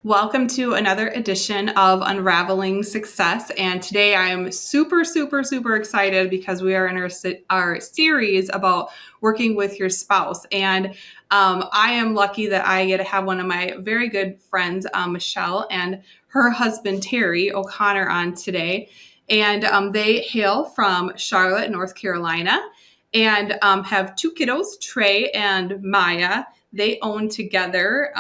Welcome to another edition of Unraveling Success. And today I'm super, super, super excited because we are in our series about working with your spouse. And I am lucky that I get to have one of my very good friends, Michelle, and her husband, Terry O'Connor, on today. And they hail from Charlotte, North Carolina, and have two kiddos, Trey and Maya. They own together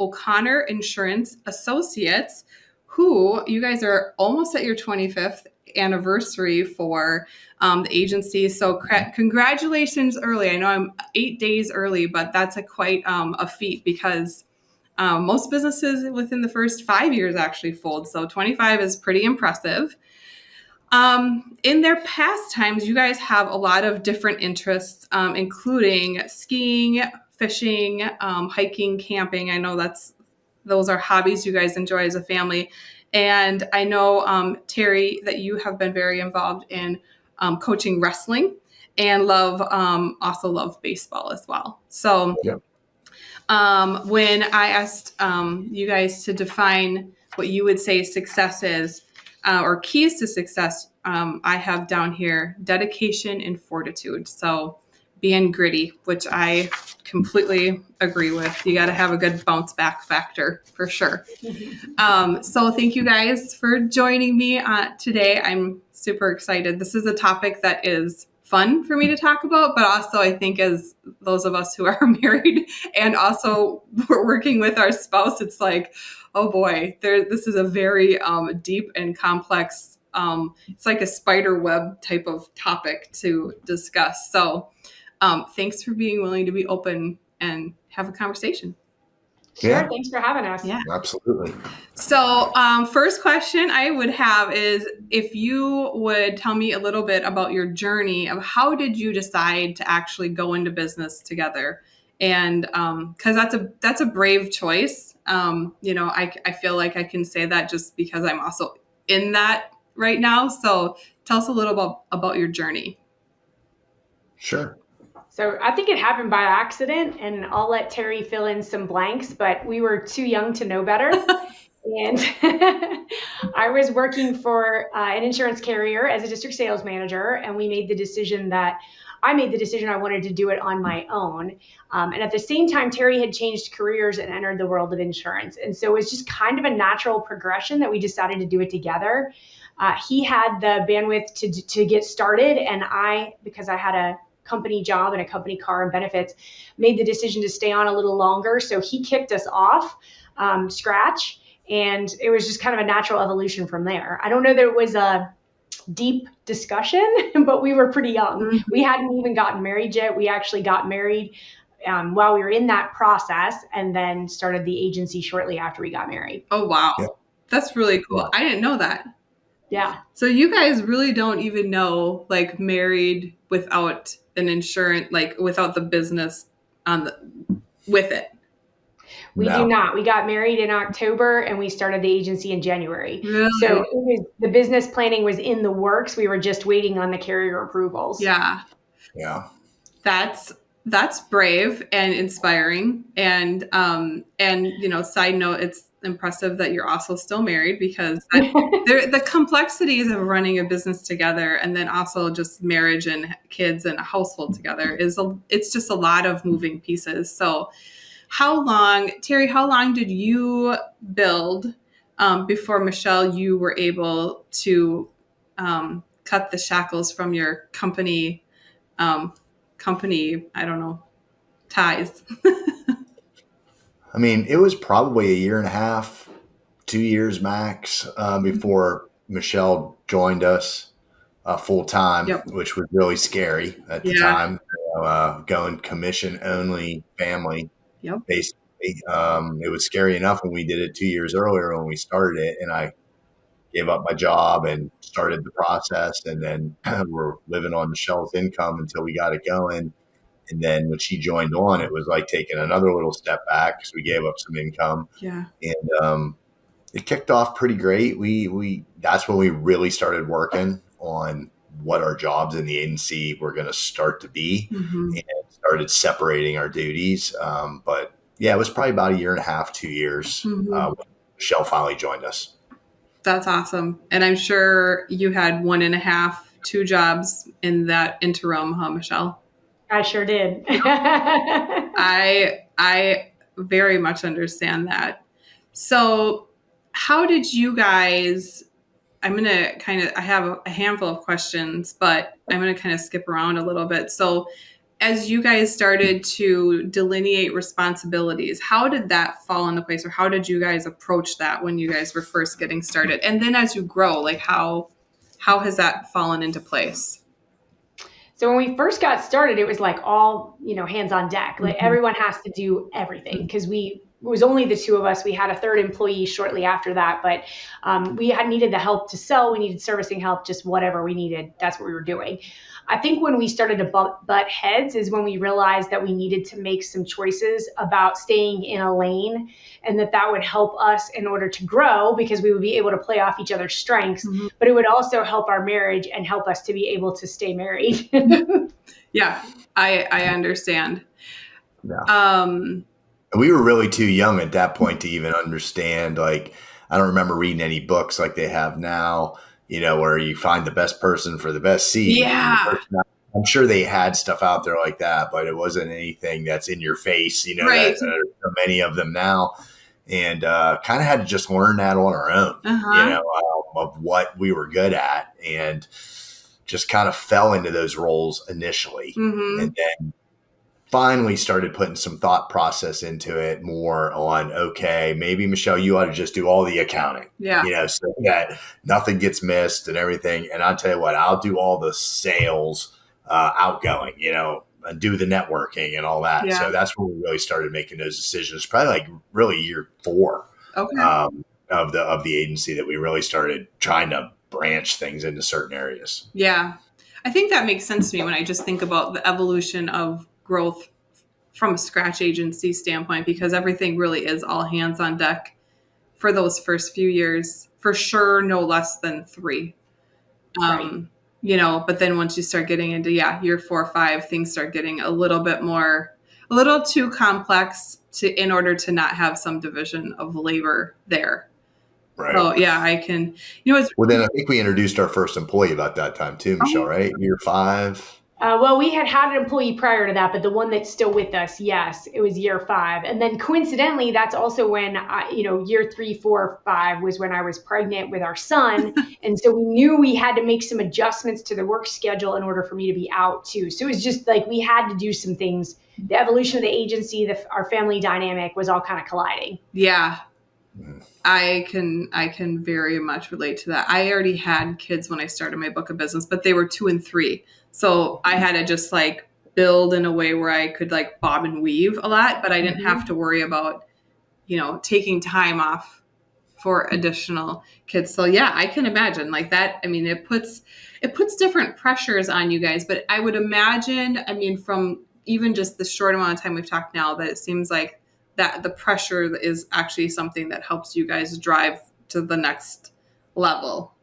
O'Connor Insurance Associates, who you guys are almost at your 25th anniversary for the agency. So congratulations early. I know I'm 8 days early, but that's quite a feat because most businesses within the first 5 years actually fold. So 25 is pretty impressive. In their pastimes, you guys have a lot of different interests, including skiing, fishing, hiking, camping. I know those are hobbies you guys enjoy as a family. And I know, Terry, that you have been very involved in coaching wrestling and also love baseball as well. So Yep. when I asked you guys to define what you would say success is, or keys to success, I have down here dedication and fortitude. So being gritty, which I completely agree with. You got to have a good bounce back factor for sure. So thank you guys for joining me today. I'm super excited. This is a topic that is fun for me to talk about, but also I think as those of us who are married and also we're working with our spouse, it's like, oh boy, this is a very deep and complex, it's like a spider web type of topic to discuss. So thanks for being willing to be open and have a conversation. Sure. Thanks for having us. Yeah, absolutely. So first question I would have is if you would tell me a little bit about your journey of how did you decide to actually go into business together? And because that's a brave choice. I feel like I can say that just because I'm also in that right now. So tell us a little about your journey. Sure. So I think it happened by accident, and I'll let Terry fill in some blanks, but we were too young to know better. And I was working for an insurance carrier as a district sales manager, and I made the decision I wanted to do it on my own. And at the same time, Terry had changed careers and entered the world of insurance. And so it was just kind of a natural progression that we decided to do it together. He had the bandwidth to get started, and because I had a company job and a company car and benefits, made the decision to stay on a little longer. So he kicked us off scratch, and it was just kind of a natural evolution from there. I don't know that it was a deep discussion, but we were pretty young. Mm-hmm. We hadn't even gotten married yet. We actually got married while we were in that process, and then started the agency shortly after we got married. Oh, wow. Yeah. That's really cool. I didn't know that. Yeah. So you guys really don't even know, like, married without an insurance, like without the business with it. We do not. We got married in October and we started the agency in January. Really? So the business planning was in the works. We were just waiting on the carrier approvals. Yeah. Yeah. That's brave and inspiring. And side note, it's impressive that you're also still married because the complexities of running a business together and then also just marriage and kids and a household together it's just a lot of moving pieces. So Terry, how long did you build before Michelle, you were able to cut the shackles from your company, I don't know, ties? I mean, it was probably a year and a half, 2 years max before Michelle joined us full time, Yep. which was really scary at the time. Going commission only family, Yep. basically. It was scary enough when we did it 2 years earlier when we started it, and I gave up my job and started the process, and then we're living on Michelle's income until we got it going. And then when she joined on, it was like taking another little step back because we gave up some income. Yeah. And it kicked off pretty great. That's when we really started working on what our jobs in the agency were going to start to be, and started separating our duties. But Yeah, it was probably about a year and a half, 2 years when Michelle finally joined us. That's awesome. And I'm sure you had 1.5, 2 jobs in that interim, huh, Michelle? I sure did. I very much understand that. So how did you guys, I'm going to I have a handful of questions, but I'm going to kind of skip around a little bit. So as you guys started to delineate responsibilities, how did that fall into place, or how did you guys approach that when you guys were first getting started? And then as you grow, like how has that fallen into place? So when we first got started, it was like all, hands on deck. Like everyone has to do everything because it was only the two of us. We had a third employee shortly after that, but we had needed the help to sell. We needed servicing help, just whatever we needed. That's what we were doing. I think when we started to butt heads is when we realized that we needed to make some choices about staying in a lane, and that would help us in order to grow because we would be able to play off each other's strengths, but it would also help our marriage and help us to be able to stay married. Yeah, I understand. Yeah. We were really too young at that point to even understand. Like, I don't remember reading any books like they have now, where you find the best person for the best seat. Yeah. I'm sure they had stuff out there like that, but it wasn't anything that's in your face, Right. that there are so many of them now. And kind of had to just learn that on our own, of what we were good at, and just kind of fell into those roles initially. And then finally started putting some thought process into it more on, okay, maybe Michelle, you ought to just do all the accounting, so that nothing gets missed and everything. And I'll tell you what, I'll do all the sales, outgoing, and do the networking and all that. Yeah. So that's when we really started making those decisions, probably like really year 4 of the agency, that we really started trying to branch things into certain areas. Yeah. I think that makes sense to me when I just think about the evolution of growth from a scratch agency standpoint, because everything really is all hands on deck for those first few years, for sure, no less than 3. Right. But then once you start getting into, year 4 or 5, things start getting a little too complex in order to not have some division of labor there. Right. So I can, well, then I think we introduced our first employee about that time too, Michelle, right? Year 5. Well, we had an employee prior to that, but the one that's still with us, yes, it was year 5. And then coincidentally, that's also when, year 3, 4, 5 was when I was pregnant with our son. And so we knew we had to make some adjustments to the work schedule in order for me to be out too. So it was just like we had to do some things. The evolution of the agency, our family dynamic was all kind of colliding. Yeah. I can very much relate to that. I already had kids when I started my book of business, but they were 2 and 3. So I had to just like build in a way where I could like bob and weave a lot, but I didn't have to worry about, taking time off for additional kids. So I can imagine like that. I mean, it puts different pressures on you guys, but I would imagine, from even just the short amount of time we've talked now, that it seems like that the pressure is actually something that helps you guys drive to the next level.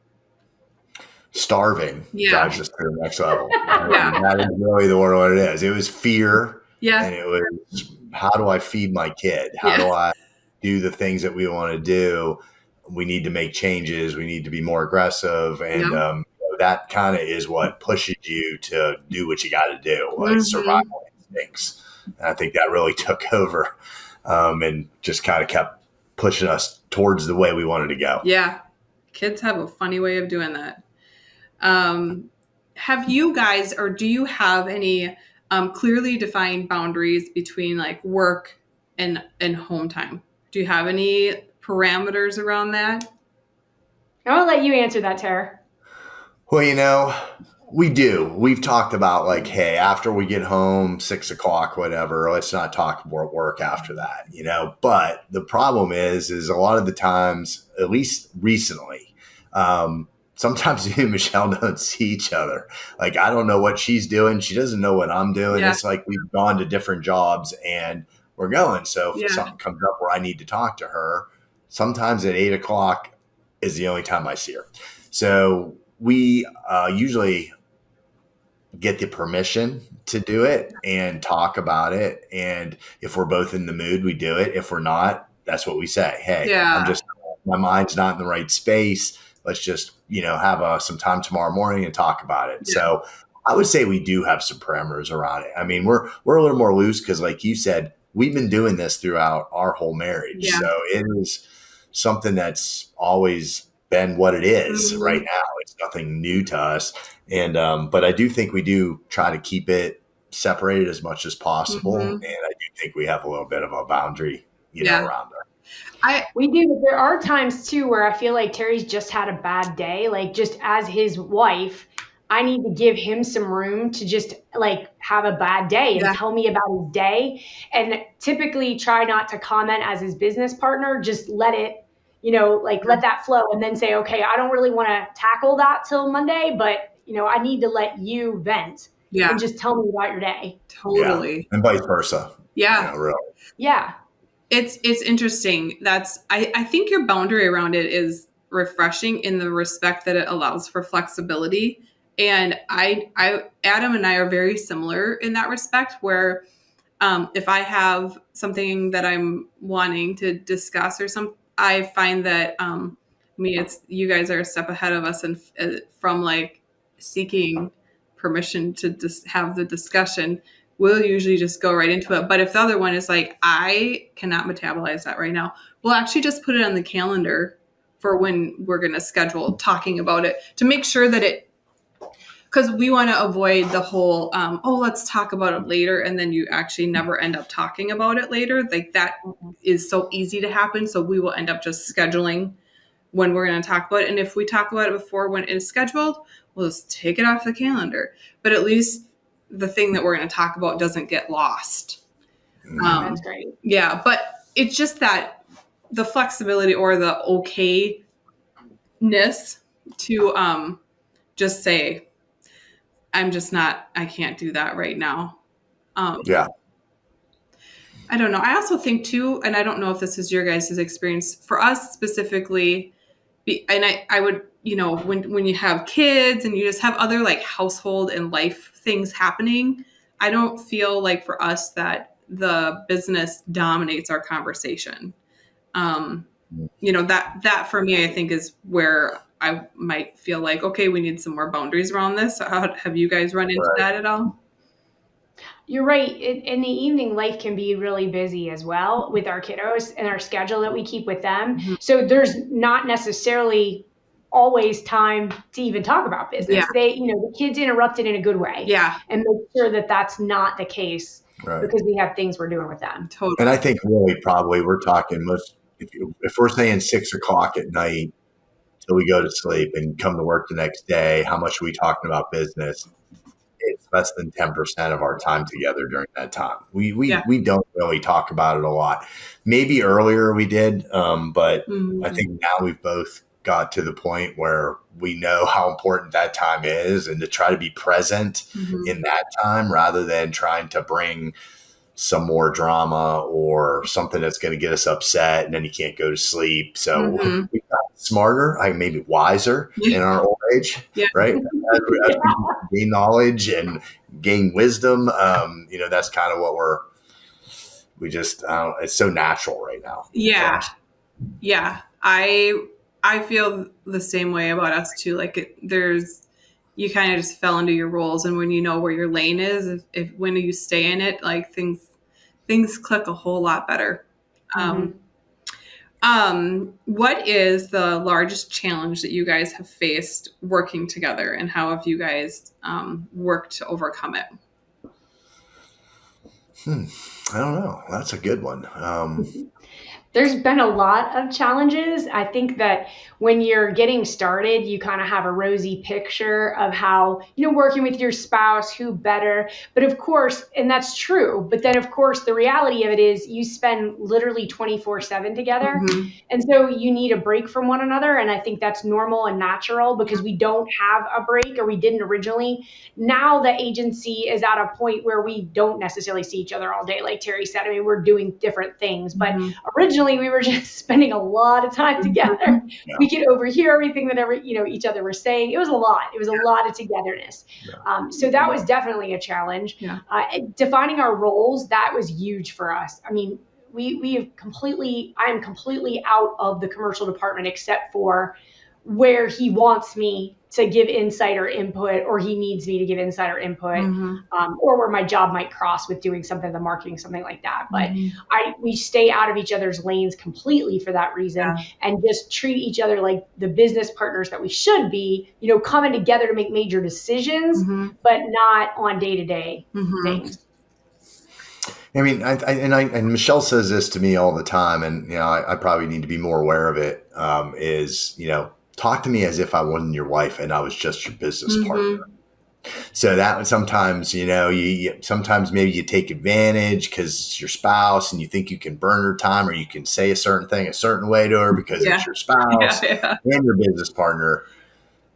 Starving drives us to the next level. That is really what it is. It was fear. And it was, how do I feed my kid? How do I do the things that we want to do? We need to make changes. We need to be more aggressive. And that kind of is what pushes you to do what you got to do, like survival instincts. And I think that really took over. And just kind of kept pushing us towards the way we wanted to go. Yeah. Kids have a funny way of doing that. Have you guys, or do you have any clearly defined boundaries between like work and home time? Do you have any parameters around that? I'll let you answer that, Tara. Well, we do. We've talked about like, hey, after we get home, 6 o'clock, whatever, let's not talk about work after that, But the problem is a lot of the times, at least recently, sometimes me and Michelle don't see each other. Like, I don't know what she's doing. She doesn't know what I'm doing. It's like we've gone to different jobs and we're going. So if something comes up where I need to talk to her, sometimes at 8 o'clock is the only time I see her. So we usually get the permission to do it and talk about it. And if we're both in the mood, we do it. If we're not, that's what we say. Hey, Yeah. my mind's not in the right space. Let's just, have some time tomorrow morning and talk about it. Yeah. So I would say we do have some parameters around it. I mean, we're a little more loose because, like you said, we've been doing this throughout our whole marriage. Yeah. So it is something that's always been what it is Mhm. right now. It's nothing new to us. And, but I do think we do try to keep it separated as much as possible. Mhm. And I do think we have a little bit of a boundary, Yeah. around there. We do, but there are times too where I feel like Terry's just had a bad day. Like, just as his wife, I need to give him some room to just like have a bad day and Yeah. tell me about his day. And typically try not to comment as his business partner. Just let it, let that flow, and then say, okay, I don't really want to tackle that till Monday, but I need to let you vent Yeah. and just tell me about your day. Totally. Yeah. And vice versa. Yeah. Really. Yeah. It's interesting. I think your boundary around it is refreshing in the respect that it allows for flexibility. And Adam and I are very similar in that respect, where if I have something that I'm wanting to discuss or something, I find that it's you guys are a step ahead of us, and from like seeking permission to just have the discussion, we'll usually just go right into it. But if the other one is like, I cannot metabolize that right now, we'll actually just put it on the calendar for when we're going to schedule talking about it, to make sure that because we want to avoid the whole, let's talk about it later. And then you actually never end up talking about it later. Like, that is so easy to happen. So we will end up just scheduling when we're going to talk about it. And if we talk about it before when it is scheduled, we'll just take it off the calendar. But at least the thing that we're going to talk about doesn't get lost. That's great. Yeah. But it's just that the flexibility or the okayness to just say, I can't do that right now. Yeah. I don't know. I also think too, and I don't know if this is your guys' experience, for us specifically, and I would, when you have kids and you just have other like household and life things happening, I don't feel like for us that the business dominates our conversation. That for me, I think is where I might feel like, okay, we need some more boundaries around this. How have you guys run into that at all? You're right. In the evening, life can be really busy as well with our kiddos and our schedule that we keep with them. Mm-hmm. So there's not necessarily always time to even talk about business. Yeah. The kids interrupt it in a good way. Yeah. And make sure that that's not the case, Right. because we have things we're doing with them. Totally. And I think really probably we're talking if we're saying 6:00 at night till we go to sleep and come to work the next day, how much are we talking about business? It's less than 10% of our time together during that time. We don't really talk about it a lot. Maybe earlier we did, but I think now we've both got to the point where we know how important that time is, and to try to be present in that time rather than trying to bring some more drama or something that's going to get us upset and then you can't go to sleep. So we got smarter, maybe wiser in our old age, right? As we gain knowledge and gain wisdom, that's kind of what it's so natural right now. Yeah. Yeah. I feel the same way about us too. Like you kind of just fell into your roles, and when you know where your lane is, if when you stay in it, like things click a whole lot better. What is the largest challenge that you guys have faced working together, and how have you guys worked to overcome it? I don't know. That's a good one. There's been a lot of challenges. I think that when you're getting started, you kind of have a rosy picture of how, working with your spouse, who better. But of course, and that's true. But then, of course, the reality of it is you spend literally 24/7 together. And so you need a break from one another. And I think that's normal and natural, because we don't have a break, or we didn't originally. Now the agency is at a point where we don't necessarily see each other all day. Like Terry said, I mean, we're doing different things. But originally, suddenly we were just spending a lot of time together. Yeah. We could overhear everything that each other were saying. It was a lot. It was a lot of togetherness. Yeah. So that was definitely a challenge. Yeah. Defining our roles, that was huge for us. I mean, I am completely out of the commercial department except for where he wants me to give insight or input, or he needs me to give insight or input, or where my job might cross with doing something, the marketing, something like that. But we stay out of each other's lanes completely for that reason, and just treat each other like the business partners that we should be, coming together to make major decisions, but not on day-to-day things. I mean, and Michelle says this to me all the time, and I probably need to be more aware of it. Is talk to me as if I wasn't your wife and I was just your business partner. So that sometimes, sometimes maybe you take advantage because it's your spouse and you think you can burn her time, or you can say a certain thing a certain way to her because it's your spouse and your business partner.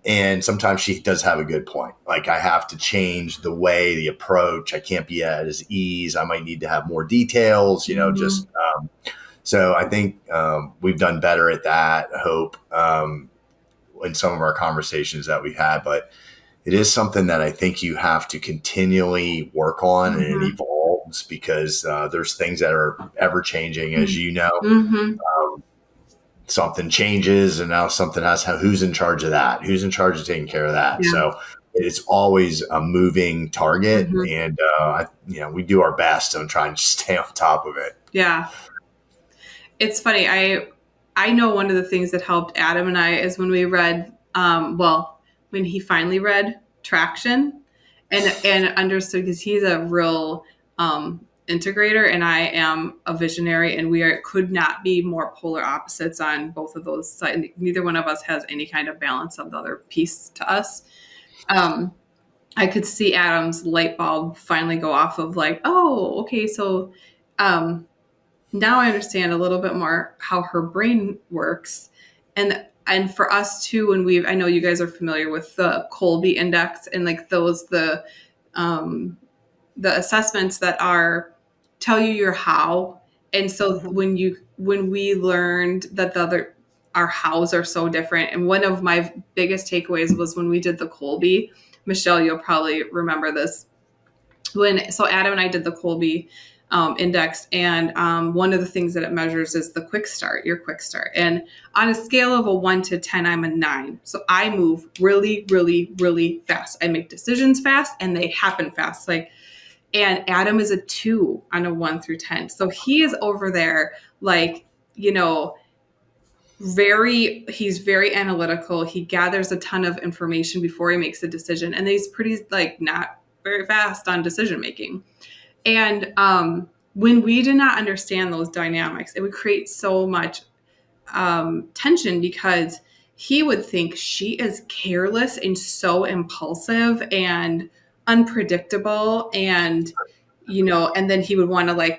And sometimes she does have a good point. Like, I have to change the way, the approach. I can't be at his ease. I might need to have more details, so I think we've done better at that, I hope, in some of our conversations that we've had. But it is something that I think you have to continually work on, and it evolves because there's things that are ever changing, as you know. Something changes, and now something who's in charge of that? Who's in charge of taking care of that? Yeah. So it's always a moving target, and we do our best on trying to stay on top of it. Yeah, it's funny. I know one of the things that helped Adam and I is when we read, when he finally read Traction, and understood, because he's a real integrator and I am a visionary, and could not be more polar opposites on both of those sides. Neither one of us has any kind of balance of the other piece to us. I could see Adam's light bulb finally go off of like, oh, okay. So now I understand a little bit more how her brain works. And for us too, I know you guys are familiar with the Colby Index and like the assessments that tell you your how. And so when we learned that our hows are so different, and one of my biggest takeaways was when we did the Colby. Michelle, you'll probably remember this. So Adam and I did the Colby index, and one of the things that it measures is the quick start, your quick start. And on a scale of a 1 to 10, I'm a 9. So I move really, really, really fast. I make decisions fast, and they happen fast. And Adam is a 2 on a 1 through 10. So he is over there, he's very analytical. He gathers a ton of information before he makes a decision. And he's pretty, not very fast on decision making. And when we did not understand those dynamics, it would create so much tension, because he would think she is careless and so impulsive and unpredictable, and and then he would want to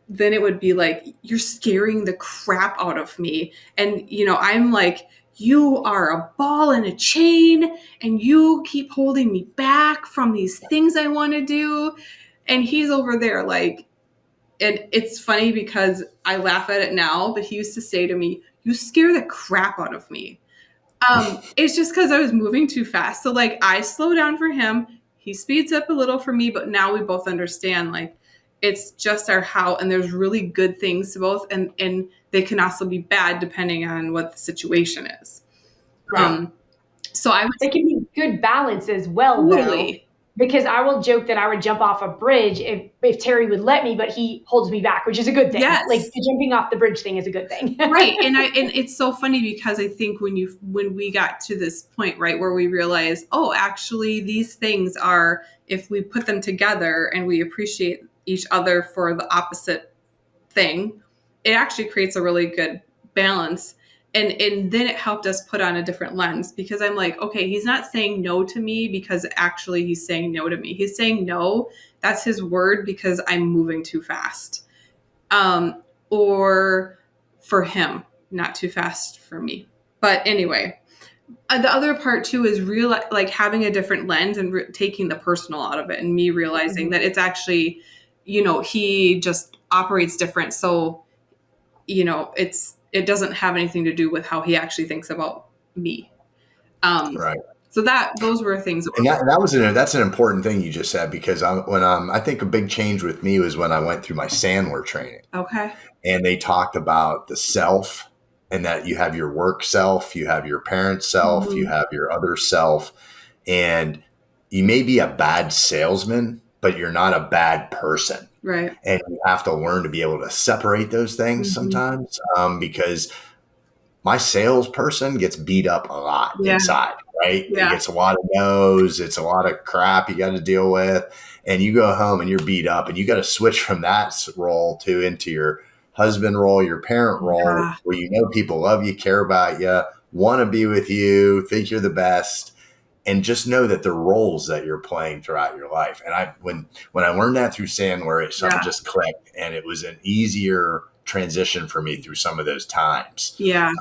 then it would be like, you're scaring the crap out of me, and I'm like, you are a ball in a chain and you keep holding me back from these things I want to do. And he's over there and it's funny because I laugh at it now, but he used to say to me, you scare the crap out of me. It's just because I was moving too fast. So I slow down for him. He speeds up a little for me, but now we both understand it's just our how, and there's really good things to both, and they can also be bad depending on what the situation is. Right. It can be good balance as well, totally. Though, because I will joke that I would jump off a bridge if Terry would let me, but he holds me back, which is a good thing. Yes. The jumping off the bridge thing is a good thing. Right. And it's so funny because I think when we got to this point, right, where we realize, oh, actually these things are, if we put them together and we appreciate each other for the opposite thing, it actually creates a really good balance. And then it helped us put on a different lens, because I'm like, okay, he's not saying no to me because actually he's saying no to me. He's saying no. That's his word because I'm moving too fast. Or for him, not too fast for me. But anyway, the other part too is having a different lens and taking the personal out of it, and me realizing that it's actually, he just operates different. So it doesn't have anything to do with how he actually thinks about me. Right. So those were things. And that's an important thing you just said, because I think a big change with me was when I went through my Sandler training. Okay. And they talked about the self, and that you have your work self, you have your parent self, Mm-hmm. you have your other self, and you may be a bad salesman, but you're not a bad person. Right. And you have to learn to be able to separate those things sometimes, because my salesperson gets beat up a lot inside, right? Yeah. It gets a lot of no's. It's a lot of crap you got to deal with. And you go home and you're beat up, and you got to switch from that role into your husband role, your parent role, where people love you, care about you, want to be with you, think you're the best. And just know that the roles that you're playing throughout your life. And when I learned that through Sandler, something just clicked, and it was an easier transition for me through some of those times. Yeah.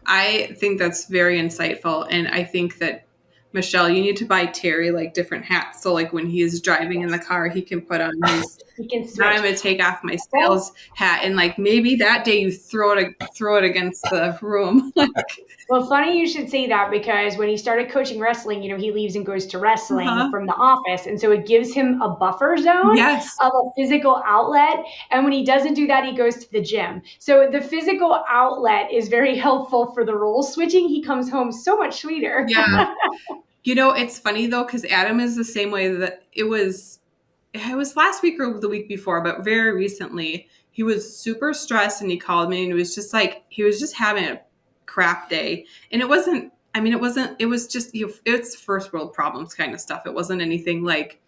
I think that's very insightful. And I think that, Michelle, you need to buy Terry like different hats. So like when he's driving in the car, he can put on his, he can switch. I'm going to take off my sales hat. And like maybe that day you throw it against the room. Well, funny you should say that, because when he started coaching wrestling, he leaves and goes to wrestling from the office. And so it gives him a buffer zone of a physical outlet. And when he doesn't do that, he goes to the gym. So the physical outlet is very helpful for the role switching. He comes home so much sweeter. Yeah. It's funny though, because Adam is the same way. That it was last week or the week before, but very recently he was super stressed, and he called me, and it was just like he was just having a crap day. And it was just it's first world problems kind of stuff. It wasn't anything like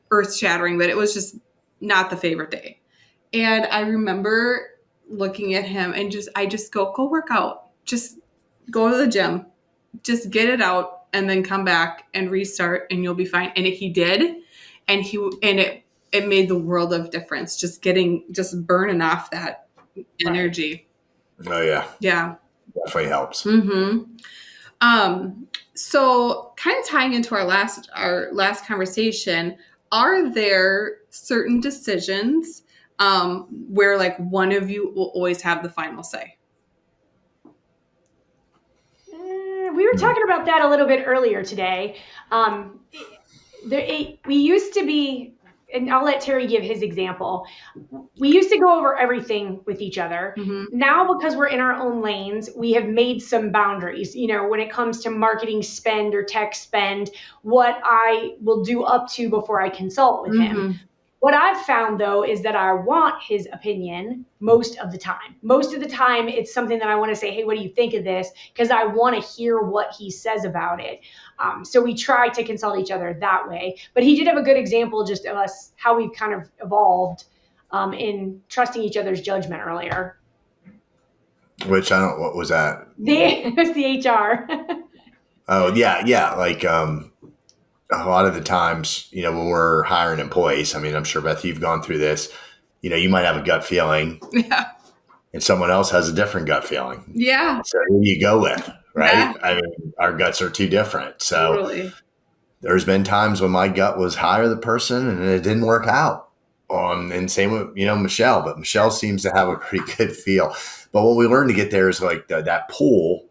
earth shattering, but it was just not the favorite day. And I remember looking at him and I just go work out, just go to the gym, just get it out, and then come back and restart, and you'll be fine. And he did. And it made the world of difference, just burning off that energy. Oh yeah. Yeah. Definitely helps. Mm-hmm. So kind of tying into our last conversation, are there certain decisions where like one of you will always have the final say? We were talking about that a little bit earlier today. We used to be, and I'll let Terry give his example. We used to go over everything with each other. Mm-hmm. Now, because we're in our own lanes, we have made some boundaries, when it comes to marketing spend or tech spend, what I will do up to before I consult with him. What I've found, though, is that I want his opinion most of the time. Most of the time, it's something that I want to say, hey, what do you think of this? Because I want to hear what he says about it. So we try to consult each other that way. But he did have a good example just of us, how we've kind of evolved in trusting each other's judgment earlier. What was that? It was the HR. Oh, yeah. Like, a lot of the times, when we're hiring employees, I mean, I'm sure, Beth, you've gone through this, you might have a gut feeling. Yeah. And someone else has a different gut feeling. Yeah. So who do you go with, right? Yeah. I mean, our guts are too different. So totally. There's been times when my gut was hire the person and it didn't work out. And same with, Michelle, but Michelle seems to have a pretty good feel. But what we learned to get there is like that pull.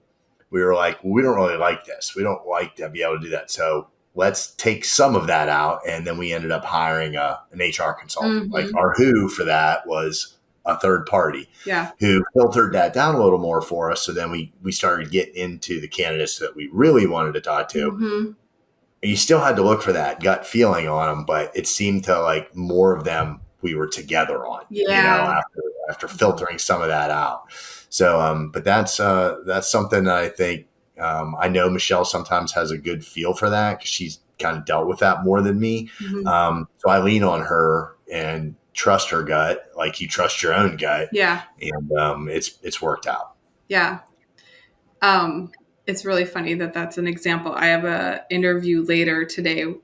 We were like, we don't really like this. We don't like to be able to do that. So let's take some of that out. And then we ended up hiring an HR consultant. Mm-hmm. Like our who for that was a third party who filtered that down a little more for us. So then we started getting into the candidates that we really wanted to talk to. Mm-hmm. You still had to look for that gut feeling on them, but it seemed to like more of them we were together on, after filtering some of that out. So, but that's something that I think, I know Michelle sometimes has a good feel for that because she's kind of dealt with that more than me. Mm-hmm. So I lean on her and trust her gut, like you trust your own gut. Yeah. And it's worked out. Yeah. It's really funny that's an example. I have an interview later today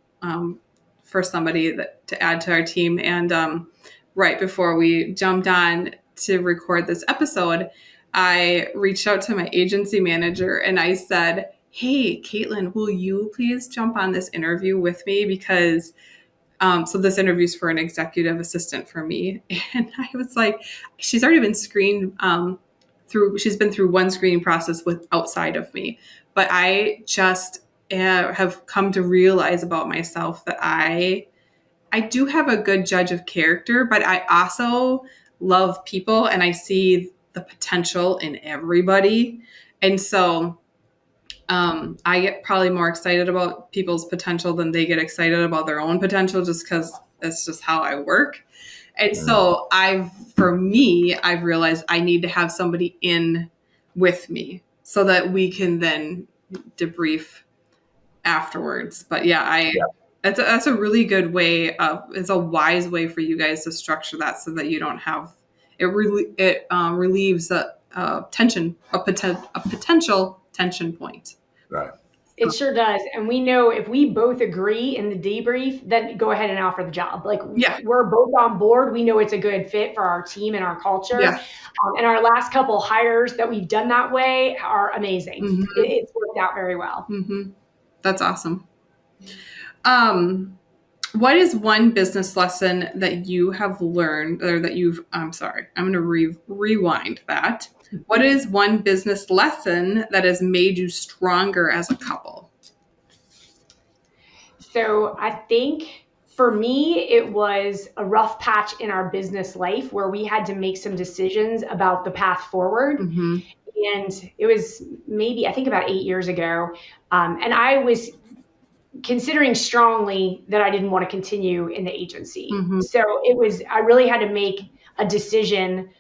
for somebody to add to our team. And right before we jumped on to record this episode, I reached out to my agency manager and I said, hey, Caitlin, will you please jump on this interview with me? Because So this interview's for an executive assistant for me. And I was like, she's already been screened she's been through one screening process with outside of me. But I just have come to realize about myself that I do have a good judge of character, but I also love people and I see the potential in everybody. And so I get probably more excited about people's potential than they get excited about their own potential, just because that's just how I work. And so I've realized I need to have somebody in with me so that we can then debrief afterwards. But that's a really good way it's a wise way for you guys to structure that so that you don't have relieves a potential tension point. Right. It sure does. And we know if we both agree in the debrief, then go ahead and offer the job. Like we're both on board. We know it's a good fit for our team and our culture. Yeah. And our last couple hires that we've done that way are amazing. Mm-hmm. It's worked out very well. Mm-hmm. That's awesome. What is one business lesson that you have learned or that I'm going to rewind that. What is one business lesson that has made you stronger as a couple? So I think for me, it was a rough patch in our business life where we had to make some decisions about the path forward. Mm-hmm. And it was maybe, I think about 8 years ago. And I was considering strongly that I didn't want to continue in the agency. Mm-hmm. So I really had to make a decision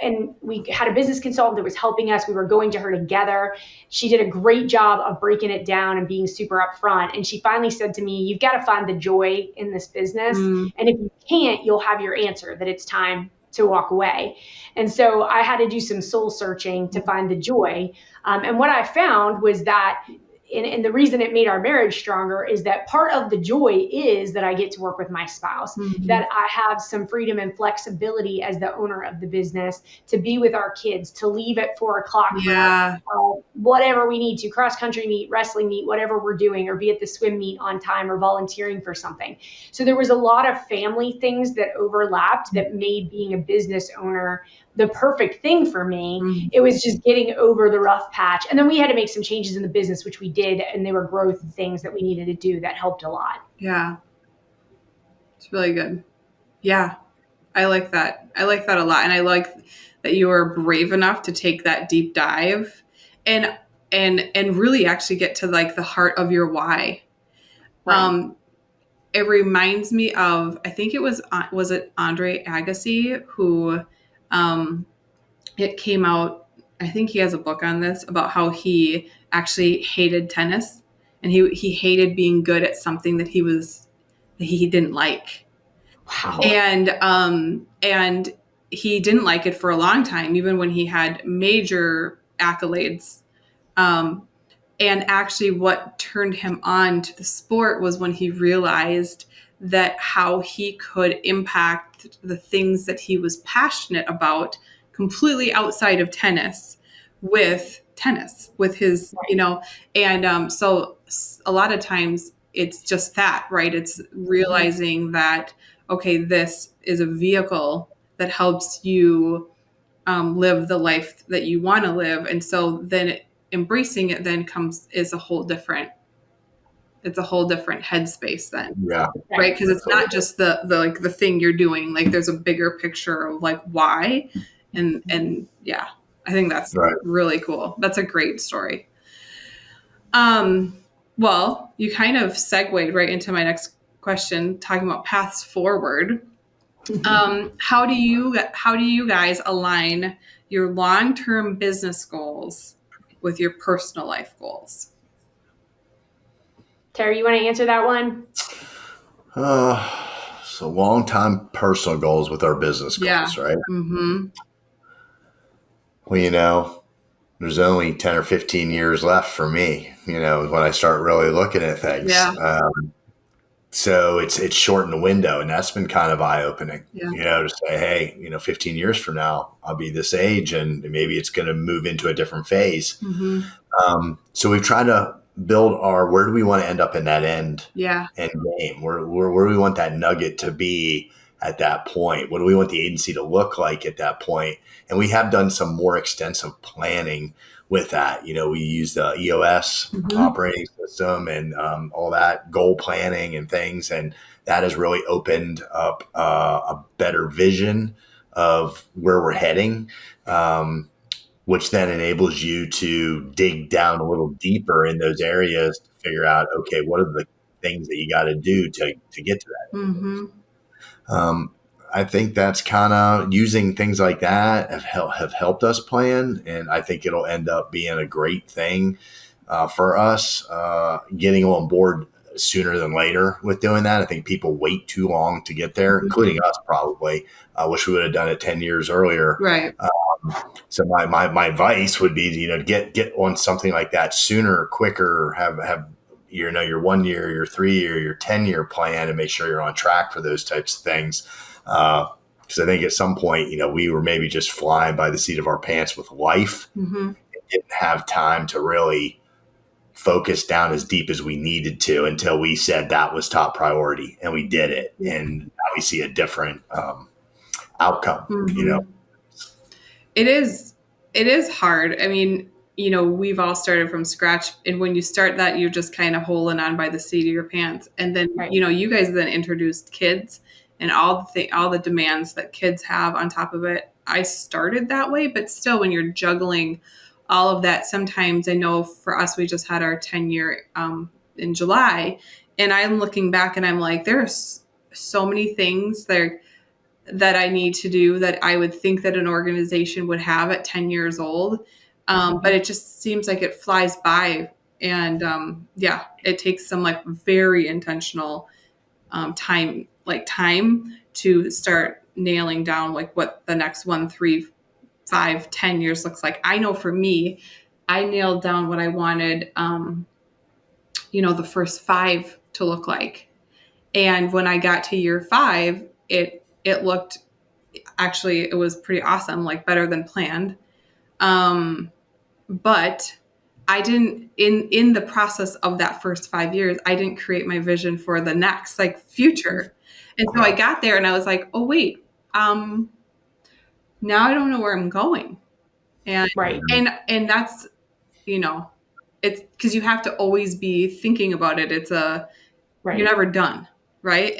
and we had a business consultant that was helping us. We were going to her together. She did a great job of breaking it down and being super upfront. And she finally said to me, you've got to find the joy in this business. And if you can't, you'll have your answer that it's time to walk away. And so I had to do some soul searching to find the joy. And what I found was that and the reason it made our marriage stronger is that part of the joy is that I get to work with my spouse, that I have some freedom and flexibility as the owner of the business to be with our kids, to leave at 4:00 for whatever we need to, cross country meet, wrestling meet, whatever we're doing, or be at the swim meet on time or volunteering for something. So there was a lot of family things that overlapped that made being a business owner the perfect thing for me. It was just getting over the rough patch. And then we had to make some changes in the business, which we did. And they were growth things that we needed to do that helped a lot. Yeah. It's really good. Yeah. I like that. I like that a lot. And I like that you were brave enough to take that deep dive and really actually get to like the heart of your why. Right. It reminds me of, I think it was it Andre Agassi who, it came out, I think he has a book on this about how he actually hated tennis and he hated being good at something that he didn't like. Wow. And he didn't like it for a long time, even when he had major accolades. And actually what turned him on to the sport was when he realized that how he could impact the things that he was passionate about completely outside of tennis with his, and so a lot of times it's just that, right? It's realizing that, okay, this is a vehicle that helps you live the life that you want to live. And so then embracing it then is a whole different headspace then. Yeah. Right. Because it's not just the thing you're doing, like there's a bigger picture of like why. And yeah, I think that's really cool. That's a great story. Well, you kind of segued right into my next question, talking about paths forward. How do you guys align your long-term business goals with your personal life goals? Terry, you want to answer that one? So long-time personal goals with our business goals, right? Mm-hmm. Well, there's only 10 or 15 years left for me, when I start really looking at things. Yeah. So it's shortened the window, and that's been kind of eye-opening, yeah. To say, hey, 15 years from now, I'll be this age and maybe it's going to move into a different phase. Mm-hmm. So we've tried to build our, where do we want to end up in that end Yeah. game? Where do we want that nugget to be at that point? What do we want the agency to look like at that point? And we have done some more extensive planning with that. We use the EOS operating system and all that goal planning and things. And that has really opened up a better vision of where we're heading, which then enables you to dig down a little deeper in those areas to figure out, okay, what are the things that you got to do to get to that? Mm-hmm. I think that's kind of using things like that have helped us plan. And I think it'll end up being a great thing for us getting on board sooner than later with doing that. I think people wait too long to get there, including us probably. I wish we would have done it 10 years earlier. Right. So my advice would be, to get on something like that sooner, quicker, have your 1 year, your 3 year, your 10-year plan, and make sure you're on track for those types of things. Because I think at some point, we were maybe just flying by the seat of our pants with life, and didn't have time to really focus down as deep as we needed to until we said that was top priority, and we did it. And now we see a different outcome. It is hard. I mean, we've all started from scratch, and when you start that, you're just kind of holding on by the seat of your pants. And then, Right. You guys then introduced kids and all the demands that kids have on top of it. I started that way, but still, when you're juggling all of that, sometimes I know for us, we just had our 10-year in July, and I'm looking back and I'm like, there's so many things there that I need to do that I would think that an organization would have at 10 years old. But it just seems like it flies by. And it takes some very intentional time to start nailing down what the next 1, 3, 5, 10 years looks like. I know for me, I nailed down what I wanted, the first 5 to look like. And when I got to year 5, it looked, actually, it was pretty awesome, better than planned. But I didn't, in the process of that first 5 years, I didn't create my vision for the next future. And so I got there and I was like, oh wait, now I don't know where I'm going. And, Right. and that's, it's because you have to always be thinking about it. It's Right. You're never done. Right.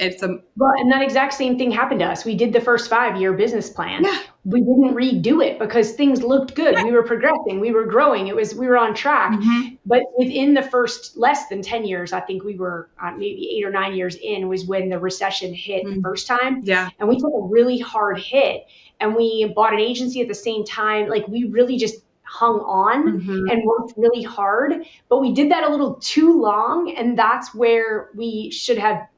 Well, and that exact same thing happened to us. We did the first 5-year business plan. Yeah. We didn't redo it because things looked good. Right. We were progressing. We were growing. We were on track. Mm-hmm. But within the first less than 10 years, I think we were maybe 8 or 9 years in, was when the recession hit the first time. Yeah. And we took a really hard hit. And we bought an agency at the same time. We really just hung on and worked really hard, but we did that a little too long. And that's where we should have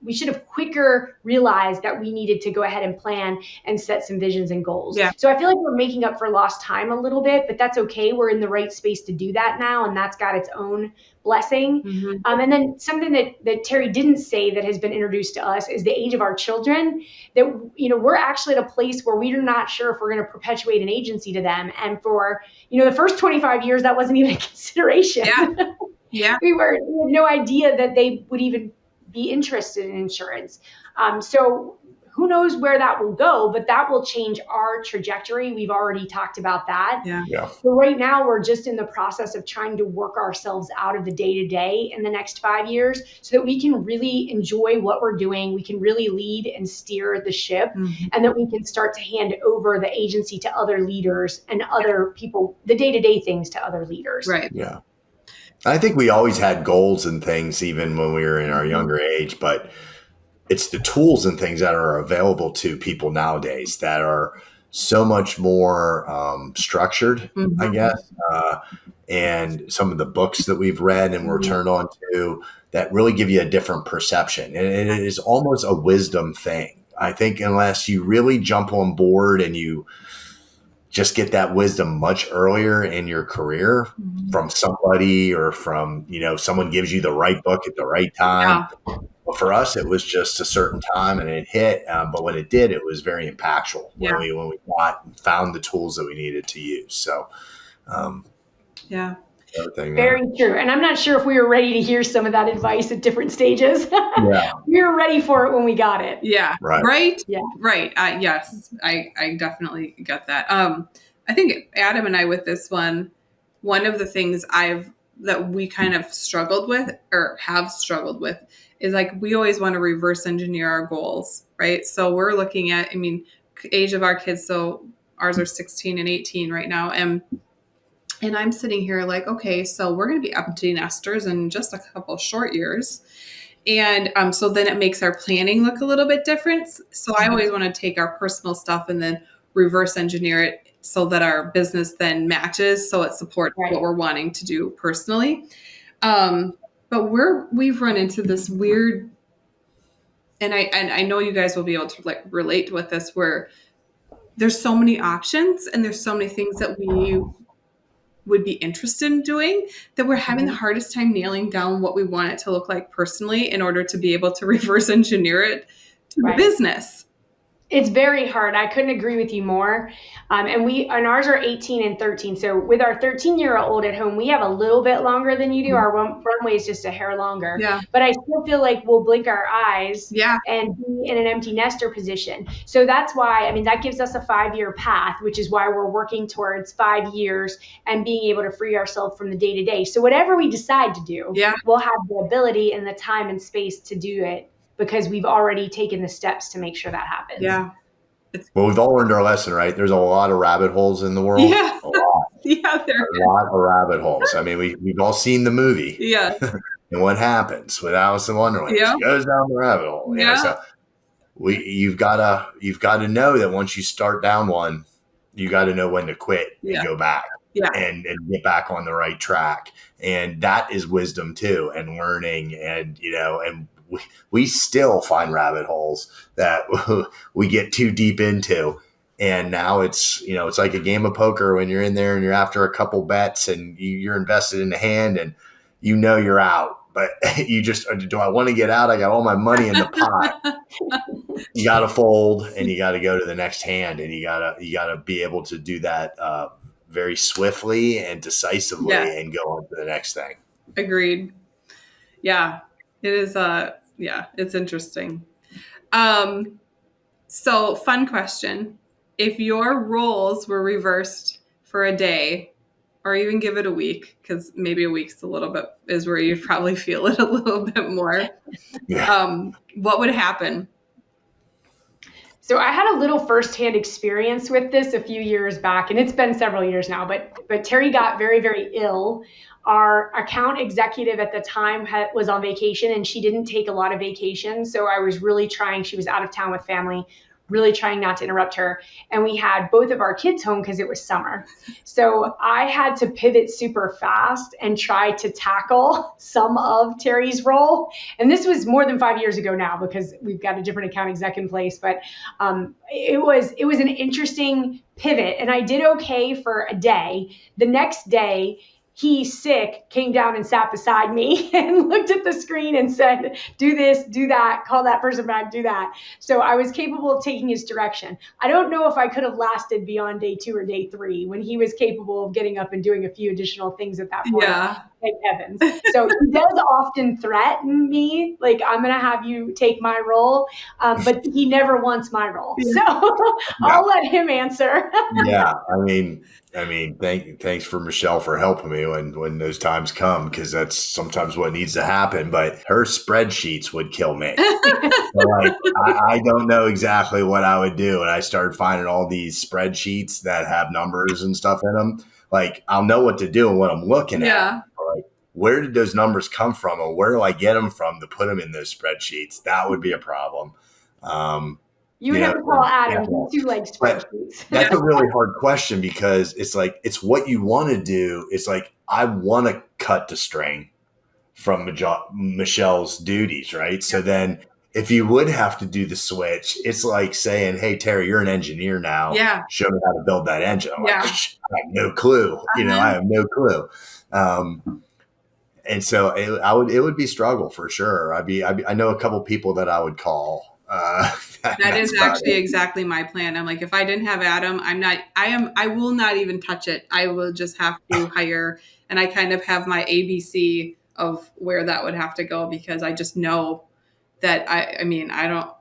quicker realized that we needed to go ahead and plan and set some visions and goals. Yeah. So I feel like we're making up for lost time a little bit, but that's okay. We're in the right space to do that now. And that's got its own blessing. And then something that Terry didn't say that has been introduced to us is the age of our children, that, we're actually at a place where we're not sure if we're going to perpetuate an agency to them. And for, the first 25 years, that wasn't even a consideration. Yeah. Yeah. We had no idea that they would even be interested in insurance. So who knows where that will go, but that will change our trajectory. We've already talked about that. Yeah. So right now, we're just in the process of trying to work ourselves out of the day-to-day in the next 5 years so that we can really enjoy what we're doing. We can really lead and steer the ship, and that we can start to hand over the agency to other leaders and other people, the day-to-day things to other leaders. Right. Yeah. I think we always had goals and things, even when we were in our younger age, but it's the tools and things that are available to people nowadays that are so much more structured, I guess. And some of the books that we've read and we're turned on to that really give you a different perception. And it is almost a wisdom thing. I think unless you really jump on board and you just get that wisdom much earlier in your career from somebody or from, someone gives you the right book at the right time. Yeah. But for us, it was just a certain time and it hit. But when it did, it was very impactful when we found the tools that we needed to use. So, yeah. everything there. Very true. And I'm not sure if we were ready to hear some of that advice at different stages. Yeah. We were ready for it when we got it. Yeah. Right. Right. Yeah. Right. Yes, I definitely get that. I think Adam and I with this one of the things that we kind of struggled with or have struggled with is like we always want to reverse engineer our goals, right? So we're looking at, I mean, age of our kids. So ours are 16 and 18 right now, and I'm sitting here like, okay, so we're going to be empty nesters in just a couple short years. And so then it makes our planning look a little bit different. So I always want to take our personal stuff and then reverse engineer it so that our business then matches, so it supports what we're wanting to do personally. But we've run into this weird, and I know you guys will be able to like relate with this, where there's so many options and there's so many things that we would be interested in doing that we're having the hardest time nailing down what we want it to look like personally in order to be able to reverse engineer it to the business. It's very hard. I couldn't agree with you more. And ours are 18 and 13. So with our 13-year-old at home, we have a little bit longer than you do. Our runway is just a hair longer. Yeah. But I still feel like we'll blink our eyes and be in an empty nester position. So that's why, I mean, that gives us a 5-year path, which is why we're working towards 5 years and being able to free ourselves from the day-to-day. So whatever we decide to do, we'll have the ability and the time and space to do it, because we've already taken the steps to make sure that happens. Yeah. Well, we've all learned our lesson, right? There's a lot of rabbit holes in the world. Yeah. A lot. Yeah, there a lot of rabbit holes. I mean, we've all seen the movie. Yeah. And what happens with Alice in Wonderland? Yeah. She goes down the rabbit hole. Yeah. So you've got to know that once you start down one, you got to know when to quit and go back. Yeah. And get back on the right track. And that is wisdom too, and learning, and and we still find rabbit holes that we get too deep into. And now it's like a game of poker when you're in there and you're after a couple bets and you're invested in the hand and you're out. But you just, do I want to get out? I got all my money in the pot. You got to fold and you got to go to the next hand, and you got to be able to do that very swiftly and decisively and go on to the next thing. Agreed. Yeah, it is. It's interesting. So fun question. If your roles were reversed for a day, or even give it a week, because maybe a week's a little bit is where you probably feel it a little bit more. What would happen? So I had a little firsthand experience with this a few years back, and it's been several years now, but Terry got very, very ill. Our account executive at the time was on vacation, and she didn't take a lot of vacation. So I was really trying, she was out of town with family, really trying not to interrupt her. And we had both of our kids home because it was summer. So I had to pivot super fast and try to tackle some of Terry's role. And this was more than 5 years ago now, because we've got a different account exec in place. But it was an interesting pivot. And I did okay for a day. The next day, he, sick, came down and sat beside me and looked at the screen and said, do this, do that, call that person back, do that. So I was capable of taking his direction. I don't know if I could have lasted beyond day 2 or day 3 when he was capable of getting up and doing a few additional things at that point. Yeah. Thank heavens. So he does often threaten me, like, I'm going to have you take my role, but he never wants my role. So I'll let him answer. Yeah, I mean, thanks for Michelle for helping me when those times come, because that's sometimes what needs to happen. But her spreadsheets would kill me. Like, I don't know exactly what I would do, and I started finding all these spreadsheets that have numbers and stuff in them. Like, I'll know what to do and what I'm looking at. Like, where did those numbers come from, or where do I get them from to put them in those spreadsheets? That would be a problem. You would have to call Adam. He too likes spreadsheets. That's a really hard question, because it's like, it's what you want to do. It's like, I want to cut the string from Michelle's duties, right? So then if you would have to do the switch, it's like saying, hey, Terry, you're an engineer now. Yeah. Show me how to build that engine. I'm like, I have no clue. I have no clue. And so it would be struggle for sure. I know a couple people that I would call That is actually exactly my plan. I'm like, if I didn't have Adam, I will not even touch it. I will just have to hire, and I kind of have my ABC of where that would have to go, because I just know that I don't,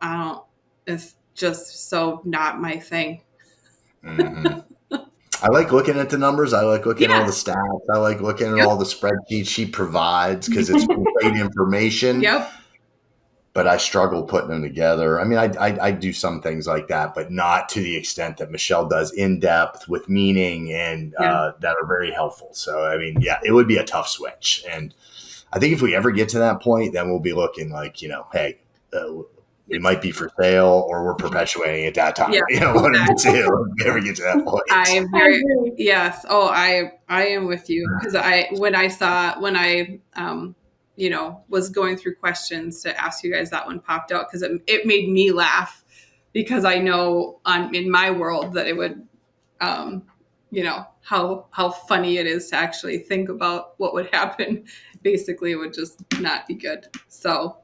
it's just so not my thing. Mm-hmm. I like looking at the numbers. I like looking at all the stats. I like looking at all the spreadsheets she provides because it's great information. Yep. But I struggle putting them together. I mean, I do some things like that, but not to the extent that Michelle does, in depth with meaning and that are very helpful. So, I mean, yeah, it would be a tough switch. And I think if we ever get to that point, then we'll be looking like, hey, we might be for sale or we're perpetuating at that time. Yeah. One of the two. If we ever get to that point. Yes. Oh, I am with you, because when I was going through questions to ask you guys, that one popped out because it made me laugh, because I know in my world that it would, how funny it is to actually think about what would happen. Basically, it would just not be good. So,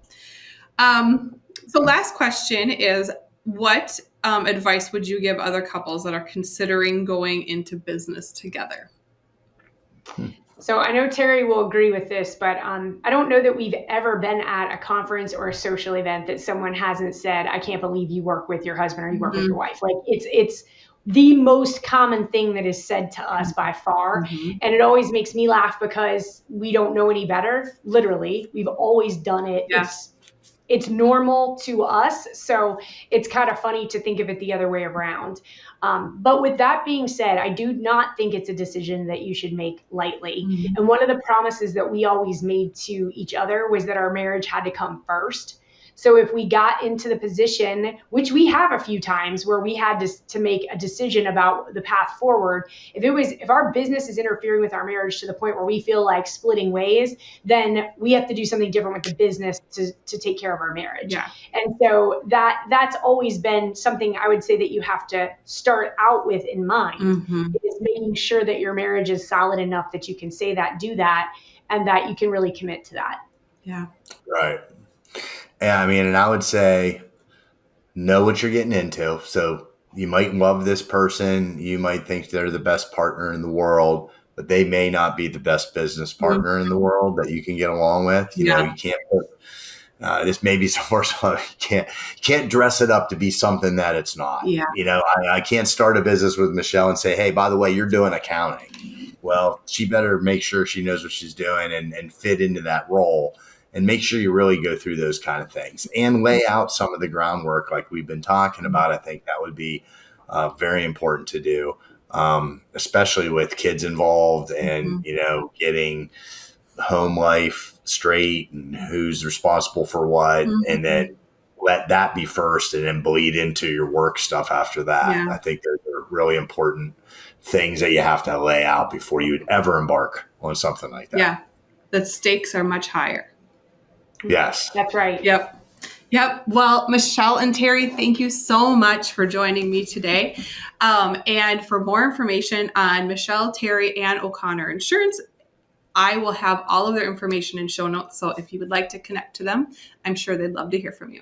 last question is, what advice would you give other couples that are considering going into business together? So I know Terry will agree with this, but I don't know that we've ever been at a conference or a social event that someone hasn't said, "I can't believe you work with your husband or you work with your wife." Like it's the most common thing that is said to us by far. And it always makes me laugh because we don't know any better. Literally, we've always done it. Yeah. It's normal to us. So it's kind of funny to think of it the other way around. But with that being said, I do not think it's a decision that you should make lightly. And one of the promises that we always made to each other was that our marriage had to come first. So if we got into the position, which we have a few times, where we had to make a decision about the path forward, if our business is interfering with our marriage to the point where we feel like splitting ways, then we have to do something different with the business to take care of our marriage. Yeah. And so that's always been something I would say that you have to start out with in mind, is making sure that your marriage is solid enough that you can say that, do that, and that you can really commit to that. Yeah. Right. Yeah, I mean, and I would say, know what you're getting into. So you might love this person. You might think they're the best partner in the world, but they may not be the best business partner in the world that you can get along with. You know, you can't put, this may be first of all, you can't dress it up to be something that it's not. Yeah. You know, I can't start a business with Michelle and say, hey, by the way, you're doing accounting. Well, she better make sure she knows what she's doing and fit into that role. And make sure you really go through those kind of things and lay out some of the groundwork like we've been talking about. I think that would be very important to do, especially with kids involved and, getting home life straight and who's responsible for what, and then let that be first and then bleed into your work stuff after that. Yeah. I think those are really important things that you have to lay out before you would ever embark on something like that. Yeah. The stakes are much higher. Yes. That's right. Yep. Well, Michelle and Terry, thank you so much for joining me today. And for more information on Michelle, Terry, and O'Connor Insurance, I will have all of their information in show notes. So if you would like to connect to them, I'm sure they'd love to hear from you.